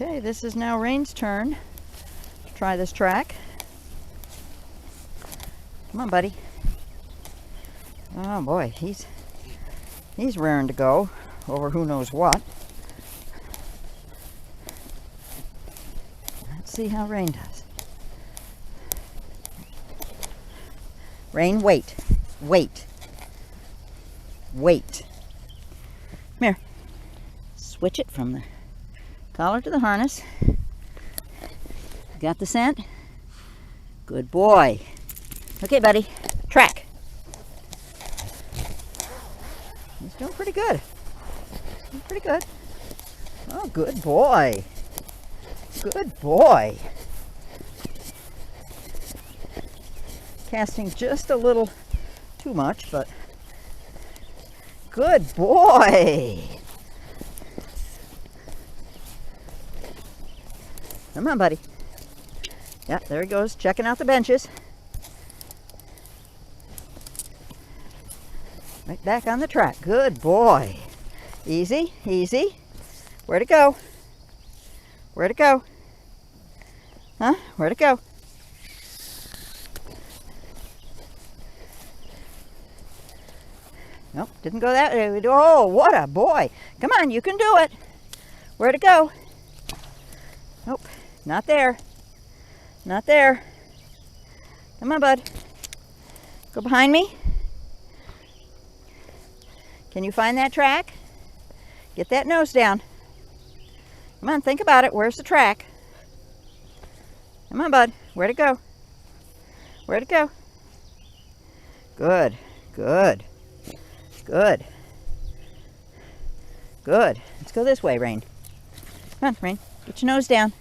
Okay, this is now Rain's turn to try this track. Come on, buddy. Oh boy, he's raring to go over who knows what. Let's see how Rain does. Rain, wait. Wait. Wait. Come here. Switch it from the collar to the harness. Got the scent? Good boy. Okay, buddy. Track. He's doing pretty good. Doing pretty good. Oh, good boy. Good boy. Casting just a little too much, but good boy. Come on, buddy. Yep, there he goes, checking out the benches. Right back on the track. Good boy. Easy, easy. Where'd it go? Where'd it go? Huh? Where'd it go? Nope, didn't go that way. Oh, what a boy. Come on, you can do it. Where'd it go? Nope, not there. Not there. Come on, bud. Go behind me. Can you find that track? Get that nose down. Come on, think about it. Where's the track? Come on, bud. Where'd it go? Where'd it go? Good, good, good, good. Let's go this way, Rain. Come on, Rain. Get your nose down.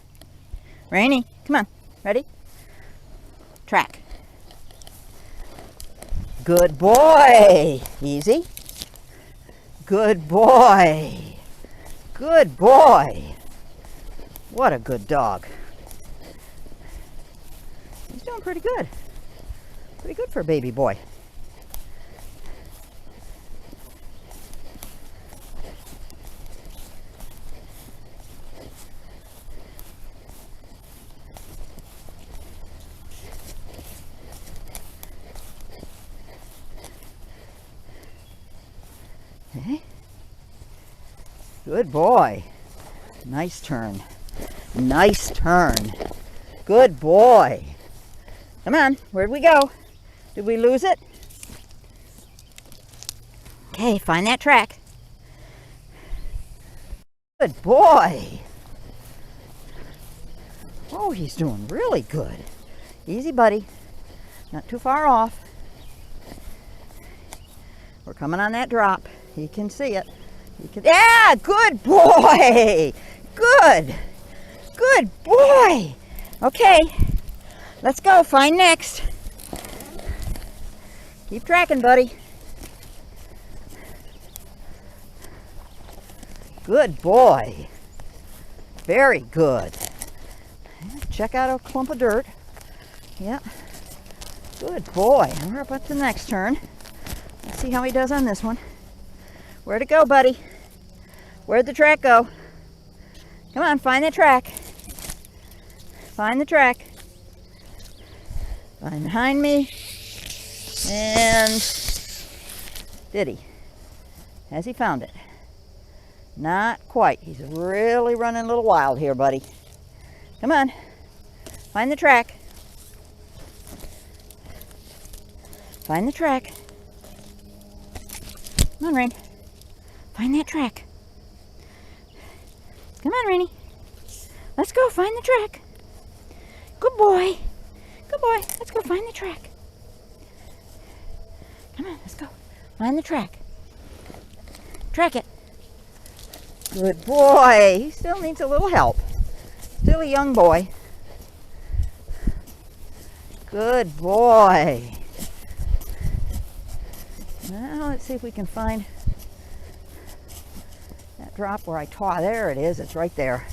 Rainy, come on. Ready? Track. Good boy. Easy. Good boy. Good boy. What a good dog. He's doing pretty good. Pretty good for a baby boy. Okay. Good boy. Nice turn. Nice turn. Good boy. Come on, where'd we go? Did we lose it? Okay, find that track. Good boy. Oh, he's doing really good. Easy, buddy. Not too far off. We're coming on that drop. He can see it. He can. Yeah, good boy. Good. Good boy. Okay, let's go. Find next. Keep tracking, buddy. Good boy. Very good. Check out a clump of dirt. Yeah. Good boy. We're up at the next turn. Let's see how he does on this one. Where'd it go, buddy? Where'd the track go? Come on, find the track. Find the track. Find behind me. And did he? Has he found it? Not quite. He's really running a little wild here, buddy. Come on. Find the track. Find the track. Come on, Rain. Find that track. Come on, Rainy. Let's go find the track. Good boy. Good boy. Let's go find the track. Come on, let's go. Find the track. Track it. Good boy. He still needs a little help. Still a young boy. Good boy. Now let's see if we can find that drop where I taught. There it is. It's right there.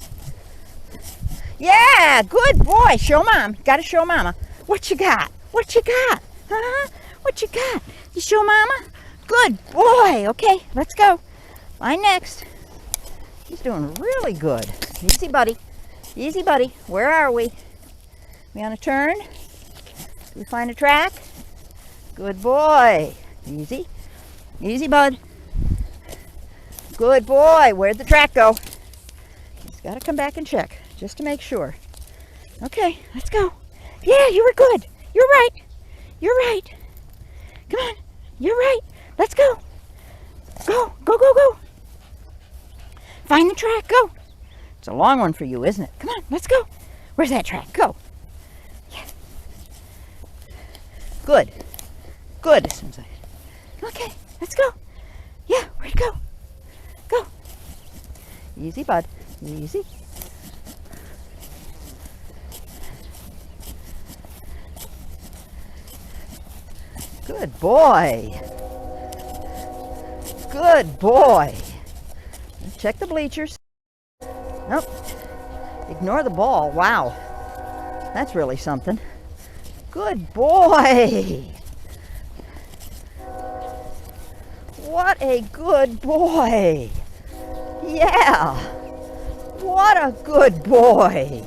Yeah, good boy. Show Mom. Got to show Mama. What you got? What you got? Huh? What you got? You show Mama? Good boy. Okay, let's go. Find next. He's doing really good. Easy, buddy. Easy, buddy. Where are we? We on a turn? Did we find a track? Good boy. Easy. Easy, bud. Good boy. Where'd the track go? Just got to come back and check just to make sure. Okay, let's go. Yeah, you were good. You're right. You're right. Come on. You're right. Let's go. Go, go, go, go. Find the track. Go. It's a long one for you, isn't it? Come on, let's go. Where's that track? Go. Yeah. Good. Good. Okay, let's go. Yeah, where'd it go? Go. Easy, bud. Easy. Good boy. Good boy. Let's check the bleachers. Nope. Ignore the ball. Wow. That's really something. Good boy. What a good boy. Yeah. What a good boy.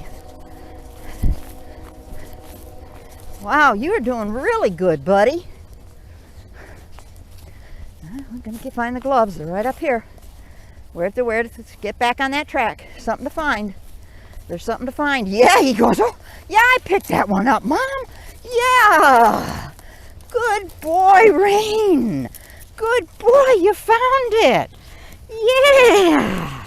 Wow, you're doing really good, buddy. We're going to find the gloves. They're right up here. Where to get back on that track. Something to find. There's something to find. Yeah, he goes, oh, yeah, I picked that one up, Mom. Yeah. Good boy, Rain. Good boy, you found it. Yeah.